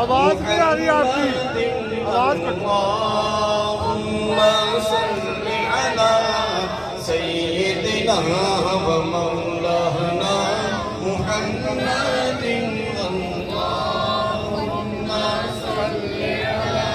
آواز نہیں آ رہی آپ کی آواز اللهم صل على سيدنا ومولانا محمد اللهم صل على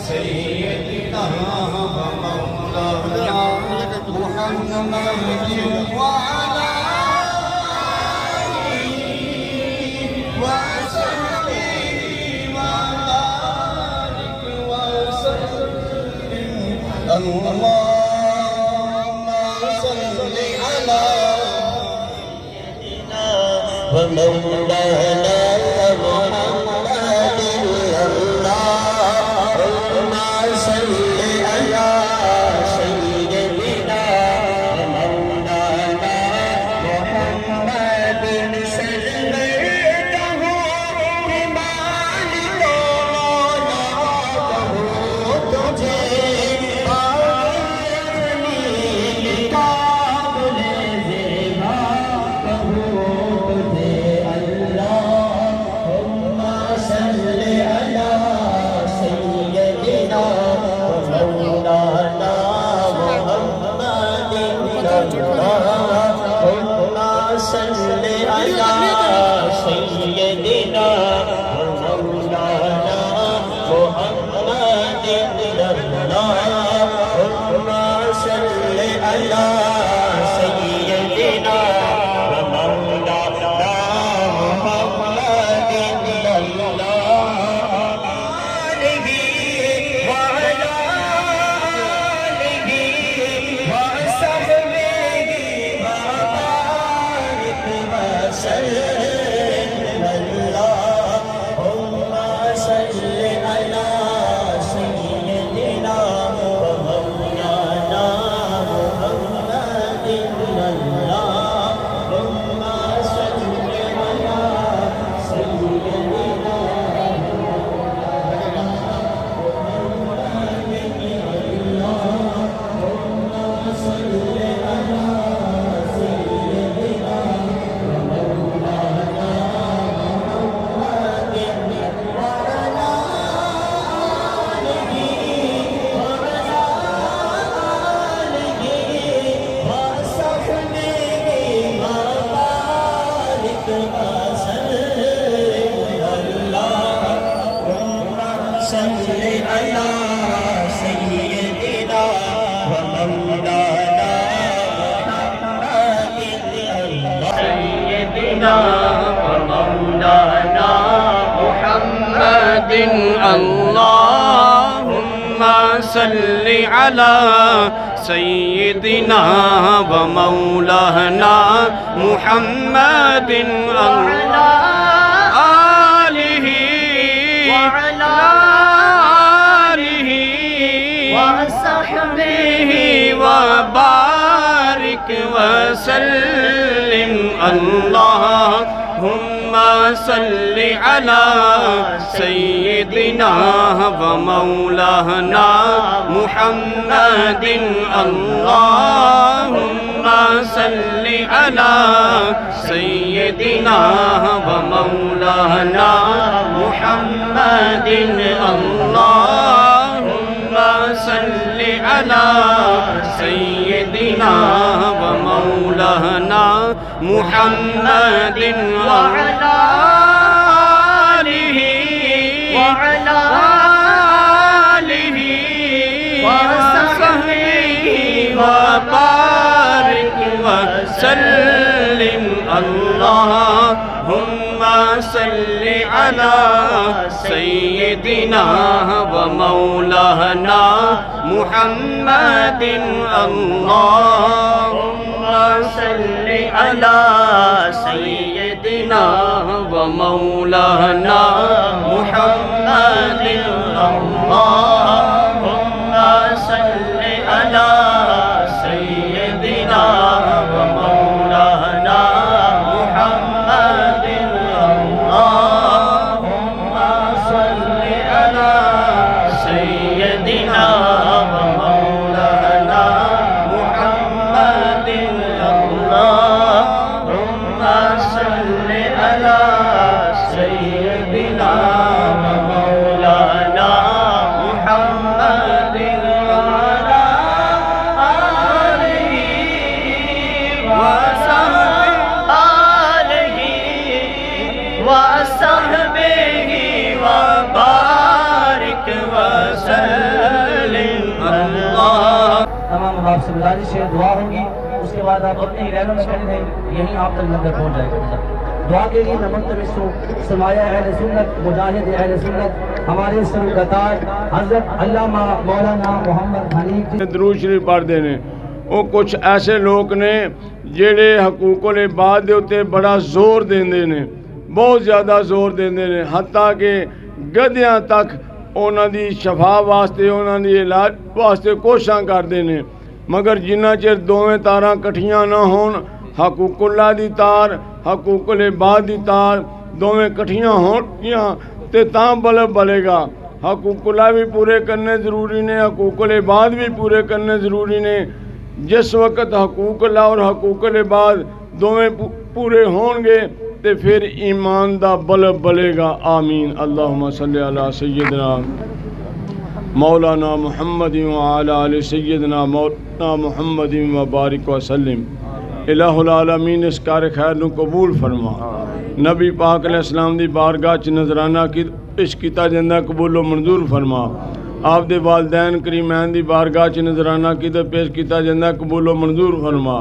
سيدنا ومولانا محمد وعلى اللهم صل على سيدنا ومولانا محمد اللهم صل على سيدنا ومولانا محمد سلمته بمالك تجھے اللهم صل على سيدنا ومولانا محمد وعلى آله وصحبه وبارك وسلم اللهم صل على سيدنا ومولانا محمد اللهم صل على سيدنا ومولانا محمد اللهم صل على سيدنا ومولانا محمد وعلى آله وصحبه وبارك وسلم اللهم صل على سيدنا ومولانا محمد اللهم صل على سيدنا ومولانا محمد اللهم صل على سيدنا ومولانا محمد اللهم صل على سيدنا ومولانا محمد اللهم صل على سيدنا ومولانا محمد وعلى آله وصحبه وبارك وسلم اللہ. تمام اب آپ سے گزارش ہے دعا ہوگی، اس کے بعد آپ اپنے ہی رہنوں میں کھڑے رہیں، یہیں آپ تک لنگر پہنچ جائے گا. دعا کے لیے نمنتمس ہوں سرمایہ اہل سنت، مجاہد اہل سنت، ہمارے سرکار حضرت علامہ مولانا محمد حنیف جی. درود شریف پڑھ دینے وہ کچھ ایسے لوگ نے جڑے حقوق العباد دے اتے بڑا زور دیندے نے، بہت زیادہ زور دیندے نے، حتیٰ کہ گدیاں تک انہاں دی شفا واسطے، انہاں دی علاج واسطے کوشاں کردے نے، مگر جنہ چر دوویں تاراں کٹھیاں نہ ہون، حقوق اللہ دی تار، حقوق العباد دی تار دوویں کٹھیاں ہونگیاں تے تاں بلب بلے گا. حقوق اللہ بھی پورے کرنے ضروری نے، حقوق العباد بھی پورے کرنے ضروری نے. جس وقت حقوق اللہ اور حقوق العباد دوویں پورے ہون گے تے پھر ایمان دا بلب بلے گا. آمین. اللہم صلی علی سیدنا مولانا محمد وعلی آل سیدنا مولانا محمد وبارک وسلم. الہ العالمین اس کار خیر نو قبول فرما. نبی پاک علیہ السلام دی بارگاہ چ نذرانہ کی پیش کیتا جندہ قبول و منظور فرما. آپ دے والدین کریمین دی بارگاہ چ نذرانہ کی پیش کیتا جندہ قبول و منظور فرما.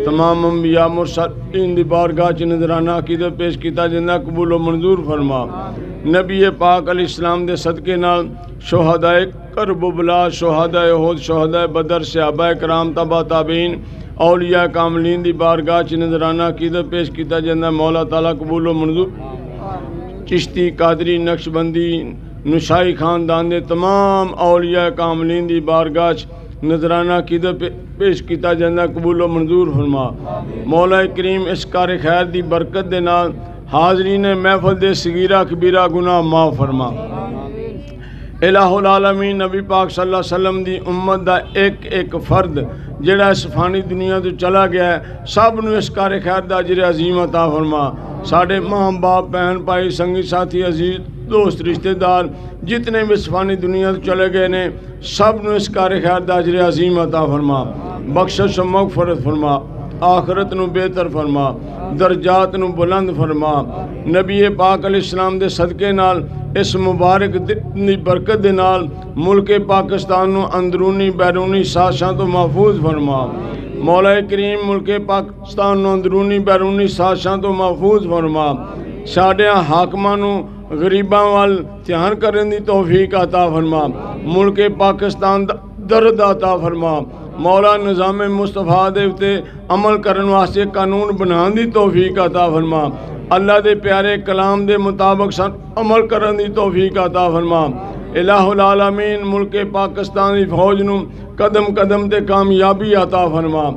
تمام انبیاء مرسلین دی بارگاہ چ نذرانہ کی پیش کیتا جندہ قبول و منظور فرما. نبی پاک علیہ السلام دے صدقے نال شہدائے کرب و بلا، شہدائے احد، شہدائے بدر، صحابہ کرام، تبع تابعین، اولیاء کاملین دی بارگاہ چ نذرانہ عقیدت پیش کیتا جاندہ مولا تعالیٰ قبول و منظور. چشتی، قادری، نقشبندی، نشائی خاندان دے تمام اولیاء کاملین دی بارگاہ چ نذرانہ عقیدت پیش کیتا جاندہ قبول و منظور فرما. مولا کریم اس کار خیر دی برکت دے نال حاضرین محفل دے صغیرہ کبیرہ گناہ معاف فرما. الہ العالمین نبی پاک صلی اللہ علیہ وسلم دی امت دا ایک ایک فرد جڑا اس فانی دنیا تو چلا گیا ہے، سب نو اس کار خیر دا اجر عظیم عطا فرما. ساڑھے ماں باپ، بہن بھائی، سنگی ساتھی، عزیز دوست، رشتہ دار جتنے بھی اس فانی دنیا تو چلے گئے نے، سب نو اس کار خیر دا اجر عظیم عطا فرما. بخشش و مغفرت فرما، آخرت نو بہتر فرما، درجات نو بلند فرما. نبی پاک علیہ السلام دے صدقے نال اس مبارک دی برکت دے نال ملک پاکستان نو اندرونی بیرونی سازشاں تو محفوظ فرما. مولا کریم ملک پاکستان نو اندرونی بیرونی سازشاں تو محفوظ فرما. ساڈیاں حاکماں نو غریباں وال دھیان کرن دی توفیق عطا فرما. ملک پاکستان دا درد عطا فرما. مولا نظام مصطفیٰ دے اتے عمل کرن واسطے قانون بنان دی توفیق عطا فرما. اللہ دے پیارے کلام دے مطابق عمل کرن دی توفیق عطا فرما. الہ العالمین ملک پاکستان دی فوج نو قدم قدم تے کامیابی عطا فرما.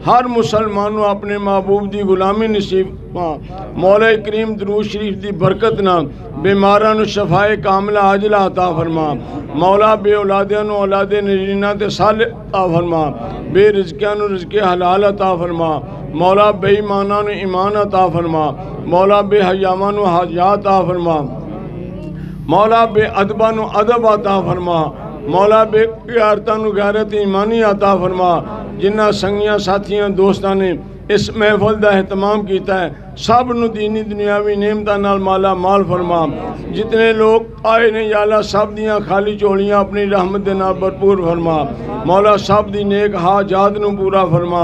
ہر مسلمان نو اپنے محبوب دی غلامی نصیب فرما. مولا کریم درود شریف دی برکت نال بیماراں نو شفاء کاملہ عاجلہ عطا فرما. مولا بے اولادیاں نو اولاد نرینہ تے صالح عطا فرما. بے رزقیاں نو رزق حلال عطا فرما. مولا بے ایماناں نو ایمان عطا فرما. مولا بے حیاواں نو حیا عطا فرما. مولا بے ادباں نو ادب عطا فرما. مولا بے غیرتاں نو غیرت ایمانی عطا فرما. جنہ سنگیاں ساتھیاں دوستاں نے اس محفل دا اہتمام کیتا ہے سب نو دینی دنیاوی نعمتاں نال مالا مال فرما جتنے لوگ آئے نے یا اللہ سب دیاں خالی چولیاں اپنی رحمت دے نال بھرپور فرما مولا سب دی نیک حاجات نو پورا فرما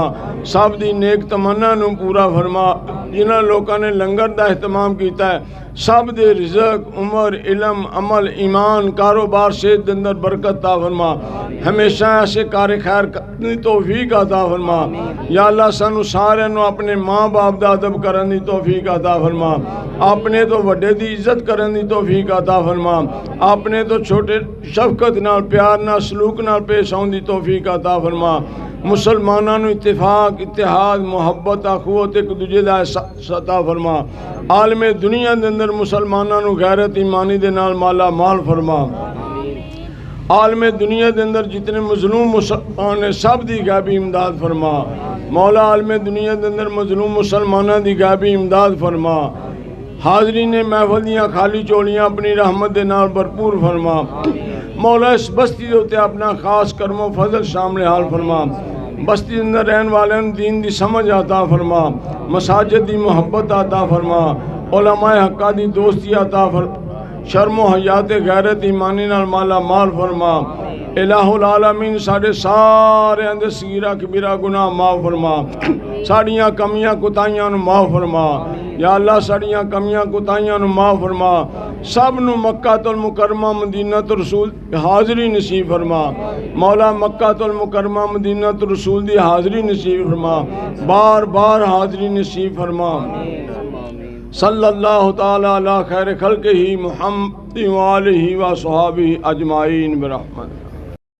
سب دی نیک تمنا نو پورا فرما جنہاں لوکاں نے لنگر دا اہتمام کیتا ہے سب دے رزق عمر علم عمل ایمان کاروبار صحت دے اندر برکت عطا فرما ہمیشہ ایسے کار خیر کرنے دی توفیق عطا فرما یا اللہ سانو سارے نو اپنے ماں باپ دا ادب کرن دی توفیق عطا فرما اپنے تو وڈے دی عزت کرن دی توفیق عطا فرما اپنے تو چھوٹے شفقت نال پیار نال سلوک نال پیش آن دی توفیق عطا فرما مسلمانوں نو اتفاق اتحاد محبت اخوت ایک دوجے دا عطا فرما عالم دنیا دے اندر مسلمانوں نو غیرت ایمانی دے نال مالا مال فرما عالم دنیا دے اندر جتنے مظلوم مسلمان ہیں سب دی غیبی امداد فرما مولا عالم دنیا دے اندر مظلوم مسلمانوں دی غیبی امداد فرما حاضرین محفل دیاں خالی چولیاں اپنی رحمت دے نال بھرپور فرما مولا اس بستی دے اوتے اپنا خاص کرم و فضل شامل حال فرما بستی دے اندر رہن والے دین دی سمجھ عطا فرما مساجد دی محبت عطا فرما علماء حقہ دی دوستی عطا فرما شرم و حیات غیرت ایمانی نال مالا مال فرما الہ العالمین ساڑے سارے اندر صغیرہ کبیرہ گناہ معاف فرما ساڑیاں کمیاں کتائیاں نو معاف فرما یا اللہ ساڑیاں کمیاں کتائیاں نو معاف فرما سب نو مکہ المکرمہ مدینہ رسول حاضری نصیب فرما مولا مکہ المکرمہ مدینہ رسول دی حاضری نصیب فرما بار بار حاضری نصیب فرما صلی اللہ تعالی علی خیر خلقہ محمد و آلہ و صحابہ اجمعین برحمت